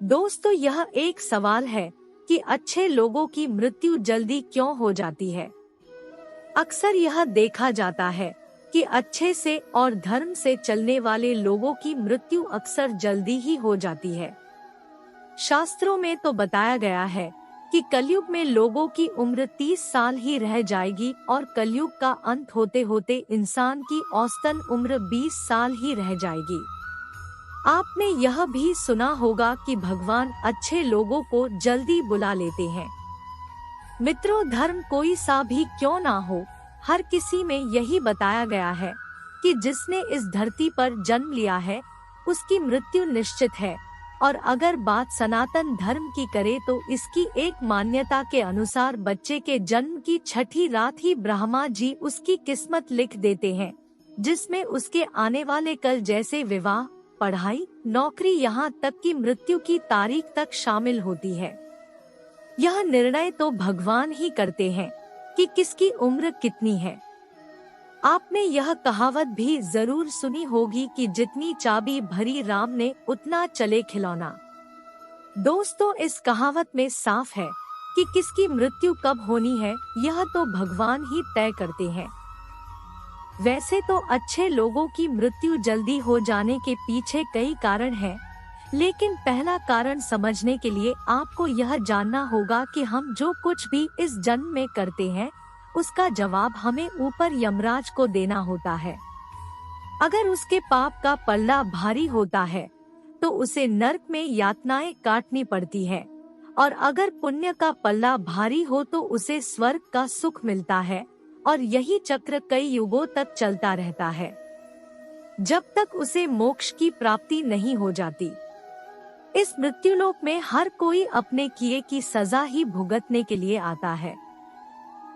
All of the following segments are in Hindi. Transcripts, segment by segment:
दोस्तों, यह एक सवाल है कि अच्छे लोगों की मृत्यु जल्दी क्यों हो जाती है। अक्सर यह देखा जाता है कि अच्छे से और धर्म से चलने वाले लोगों की मृत्यु अक्सर जल्दी ही हो जाती है। शास्त्रों में तो बताया गया है कि कलयुग में लोगों की उम्र 30 साल ही रह जाएगी और कलयुग का अंत होते होते इंसान की औसतन उम्र 20 साल ही रह जाएगी। आपने यह भी सुना होगा कि भगवान अच्छे लोगों को जल्दी बुला लेते हैं। मित्रों, धर्म कोई सा भी क्यों ना हो, हर किसी में यही बताया गया है कि जिसने इस धरती पर जन्म लिया है उसकी मृत्यु निश्चित है। और अगर बात सनातन धर्म की करे तो इसकी एक मान्यता के अनुसार बच्चे के जन्म की छठी रात ही ब्रह्मा जी उसकी किस्मत लिख देते हैं, जिसमें उसके आने वाले कल जैसे विवाह, पढ़ाई, नौकरी, यहाँ तक कि मृत्यु की तारीख तक शामिल होती है। यह निर्णय तो भगवान ही करते हैं कि किसकी उम्र कितनी है। आपने यह कहावत भी जरूर सुनी होगी कि जितनी चाबी भरी राम ने उतना चले खिलौना। दोस्तों, इस कहावत में साफ है कि किसकी मृत्यु कब होनी है यह तो भगवान ही तय करते हैं। वैसे तो अच्छे लोगों की मृत्यु जल्दी हो जाने के पीछे कई कारण हैं, लेकिन पहला कारण समझने के लिए आपको यह जानना होगा कि हम जो कुछ भी इस जन्म में करते हैं उसका जवाब हमें ऊपर यमराज को देना होता है। अगर उसके पाप का पल्ला भारी होता है तो उसे नरक में यातनाएं काटनी पड़ती है, और अगर पुण्य का पल्ला भारी हो तो उसे स्वर्ग का सुख मिलता है। और यही चक्र कई युगों तक चलता रहता है, जब तक उसे मोक्ष की प्राप्ति नहीं हो जाती। इस मृत्युलोक में हर कोई अपने किए की सजा ही भुगतने के लिए आता है।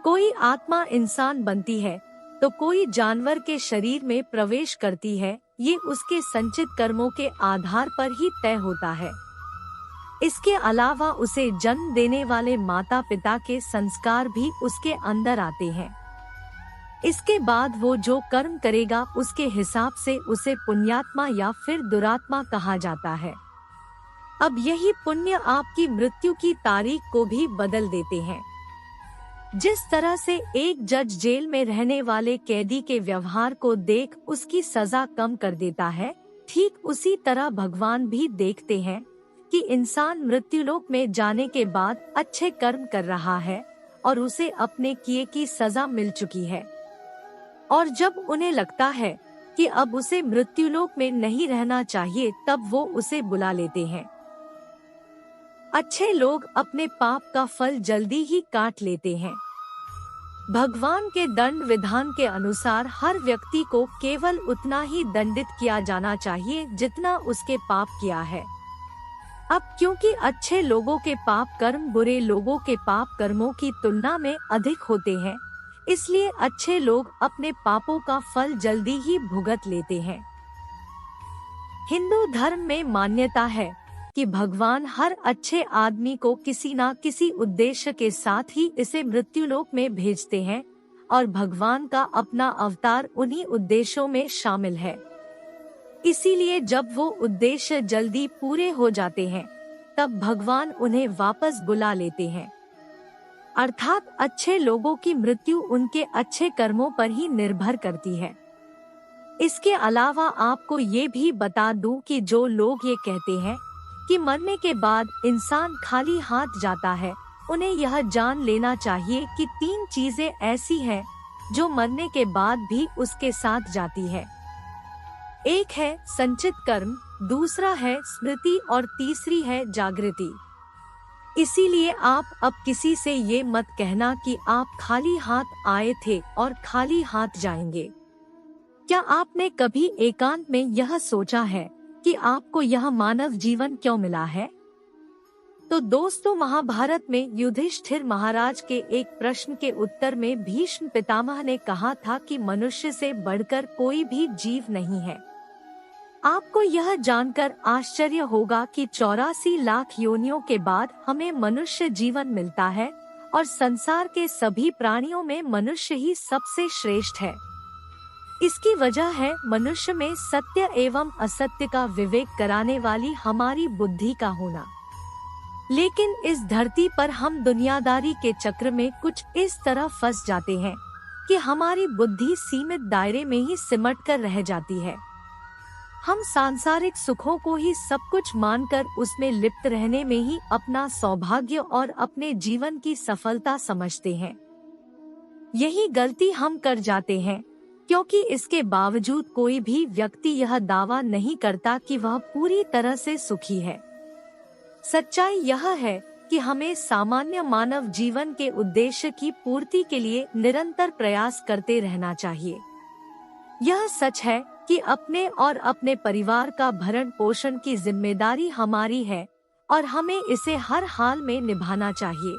कोई आत्मा इंसान बनती है तो कोई जानवर के शरीर में प्रवेश करती है, ये उसके संचित कर्मों के आधार पर ही तय होता है। इसके अलावा उसे जन्म देने वाले माता पिता के संस्कार भी उसके अंदर आते हैं। इसके बाद वो जो कर्म करेगा उसके हिसाब से उसे पुण्यात्मा या फिर दुरात्मा कहा जाता है। अब यही पुण्य आपकी मृत्यु की तारीख को भी बदल देते हैं। जिस तरह से एक जज जेल में रहने वाले कैदी के व्यवहार को देख उसकी सजा कम कर देता है, ठीक उसी तरह भगवान भी देखते हैं कि इंसान मृत्युलोक में जाने के बाद अच्छे कर्म कर रहा है और उसे अपने किए की सजा मिल चुकी है। और जब उन्हें लगता है कि अब उसे मृत्युलोक में नहीं रहना चाहिए, तब वो उसे बुला लेते हैं। अच्छे लोग अपने पाप का फल जल्दी ही काट लेते हैं। भगवान के दंड विधान के अनुसार हर व्यक्ति को केवल उतना ही दंडित किया जाना चाहिए जितना उसके पाप किया है। अब क्योंकि अच्छे लोगों के पाप कर्म बुरे लोगों के पाप कर्मों की तुलना में अधिक होते हैं, इसलिए अच्छे लोग अपने पापों का फल जल्दी ही भुगत लेते हैं। हिंदू धर्म में मान्यता है कि भगवान हर अच्छे आदमी को किसी न किसी उद्देश्य के साथ ही इसे मृत्युलोक में भेजते हैं, और भगवान का अपना अवतार उन्हीं उद्देश्यों में शामिल है। इसीलिए जब वो उद्देश्य जल्दी पूरे हो जाते हैं तब भगवान उन्हें वापस बुला लेते हैं। अर्थात अच्छे लोगों की मृत्यु उनके अच्छे कर्मों पर ही निर्भर करती है। इसके अलावा आपको ये भी बता दूं कि जो लोग ये कहते हैं कि मरने के बाद इंसान खाली हाथ जाता है, उन्हें यह जान लेना चाहिए कि 3 चीजें ऐसी हैं जो मरने के बाद भी उसके साथ जाती है। एक है संचित कर्म, दूसरा है स्मृति और तीसरी है जागृति। इसीलिए आप अब किसी से ये मत कहना कि आप खाली हाथ आए थे और खाली हाथ जाएंगे। क्या आपने कभी एकांत में यह सोचा है कि आपको यह मानव जीवन क्यों मिला है? तो दोस्तों, महाभारत में युधिष्ठिर महाराज के एक प्रश्न के उत्तर में भीष्म पितामह ने कहा था कि मनुष्य से बढ़कर कोई भी जीव नहीं है। आपको यह जानकर आश्चर्य होगा कि 84 लाख योनियों के बाद हमें मनुष्य जीवन मिलता है और संसार के सभी प्राणियों में मनुष्य ही सबसे श्रेष्ठ है। इसकी वजह है मनुष्य में सत्य एवं असत्य का विवेक कराने वाली हमारी बुद्धि का होना। लेकिन इस धरती पर हम दुनियादारी के चक्र में कुछ इस तरह फंस जाते हैं कि हमारी बुद्धि सीमित दायरे में ही सिमट कर रह जाती है। हम सांसारिक सुखों को ही सब कुछ मानकर उसमें लिप्त रहने में ही अपना सौभाग्य और अपने जीवन की सफलता समझते हैं। यही गलती हम कर जाते हैं, क्योंकि इसके बावजूद कोई भी व्यक्ति यह दावा नहीं करता कि वह पूरी तरह से सुखी है। सच्चाई यह है कि हमें सामान्य मानव जीवन के उद्देश्य की पूर्ति के लिए निरंतर प्रयास करते रहना चाहिए। यह सच है कि अपने और अपने परिवार का भरण पोषण की जिम्मेदारी हमारी है और हमें इसे हर हाल में निभाना चाहिए।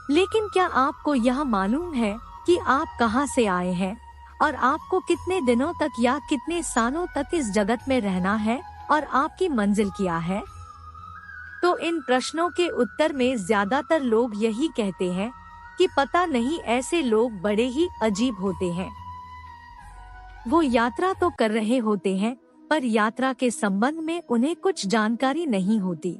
लेकिन क्या आपको यह मालूम है कि आप कहां से आए हैं और आपको कितने दिनों तक या कितने सालों तक इस जगत में रहना है और आपकी मंजिल क्या है? तो इन प्रश्नों के उत्तर में ज्यादातर लोग यही कहते हैं कि पता नहीं, ऐसे लोग बड़े ही अजीब होते हैं। वो यात्रा तो कर रहे होते हैं, पर यात्रा के संबंध में उन्हें कुछ जानकारी नहीं होती।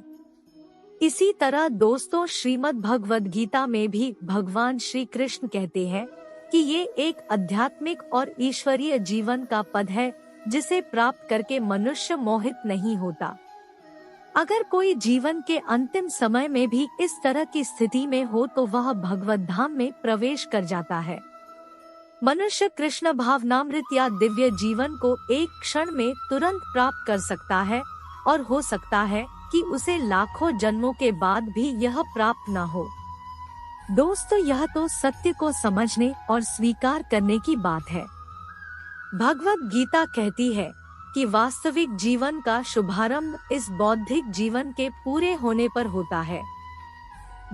इसी तरह दोस्तों, श्रीमद् भगवद गीता में भी भगवान श्री कृष्ण कहते हैं कि ये एक आध्यात्मिक और ईश्वरीय जीवन का पद है जिसे प्राप्त करके मनुष्य मोहित नहीं होता। अगर कोई जीवन के अंतिम समय में भी इस तरह की स्थिति में हो तो वह भगवत धाम में प्रवेश कर जाता है। मनुष्य कृष्ण भावनामृत या दिव्य जीवन को एक क्षण में तुरंत प्राप्त कर सकता है और हो सकता है कि उसे लाखों जन्मों के बाद भी यह प्राप्त न हो। दोस्तों, यह तो सत्य को समझने और स्वीकार करने की बात है। भगवद गीता कहती है कि वास्तविक जीवन का शुभारंभ इस बौद्धिक जीवन के पूरे होने पर होता है।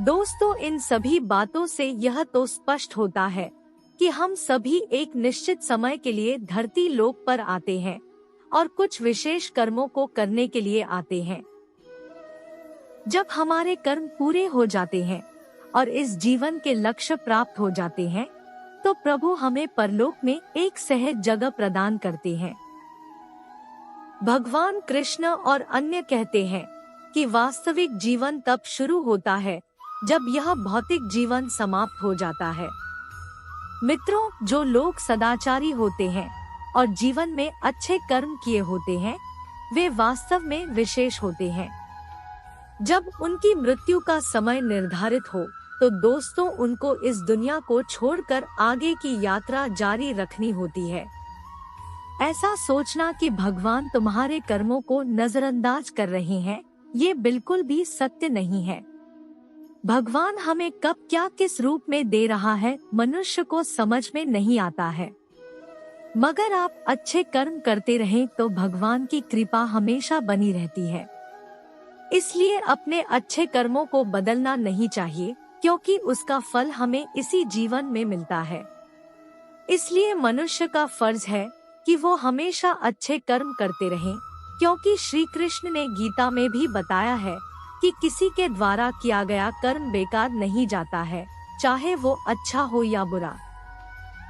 दोस्तों, इन सभी बातों से यह तो स्पष्ट होता है कि हम सभी एक निश्चित समय के लिए धरती लोक पर आते हैं और कुछ विशेष कर्मों को करने के लिए आते हैं। जब हमारे कर्म पूरे हो जाते हैं और इस जीवन के लक्ष्य प्राप्त हो जाते हैं, तो प्रभु हमें परलोक में एक सहज जगह प्रदान करते हैं। भगवान कृष्ण और अन्य कहते हैं कि वास्तविक जीवन तब शुरू होता है जब यह भौतिक जीवन समाप्त हो जाता है। मित्रों, जो लोग सदाचारी होते हैं और जीवन में अच्छे कर्म किए होते हैं, वे वास्तव में विशेष होते हैं। जब उनकी मृत्यु का समय निर्धारित हो तो दोस्तों, उनको इस दुनिया को छोड़कर आगे की यात्रा जारी रखनी होती है। ऐसा सोचना कि भगवान तुम्हारे कर्मों को नजरअंदाज कर रहे हैं, ये बिल्कुल भी सत्य नहीं है। भगवान हमें कब क्या किस रूप में दे रहा है, मनुष्य को समझ में नहीं आता है। मगर आप अच्छे कर्म करते रहें तो भगवान की कृपा हमेशा बनी रहती है। इसलिए अपने अच्छे कर्मों को बदलना नहीं चाहिए, क्योंकि उसका फल हमें इसी जीवन में मिलता है। इसलिए मनुष्य का फर्ज है कि वो हमेशा अच्छे कर्म करते रहें, क्योंकि श्री कृष्ण ने गीता में भी बताया है कि किसी के द्वारा किया गया कर्म बेकार नहीं जाता है, चाहे वो अच्छा हो या बुरा।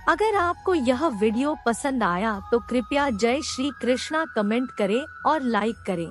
अगर आपको यह वीडियो पसंद आया तो कृपया जय श्री कृष्णा कमेंट करें और लाइक करें।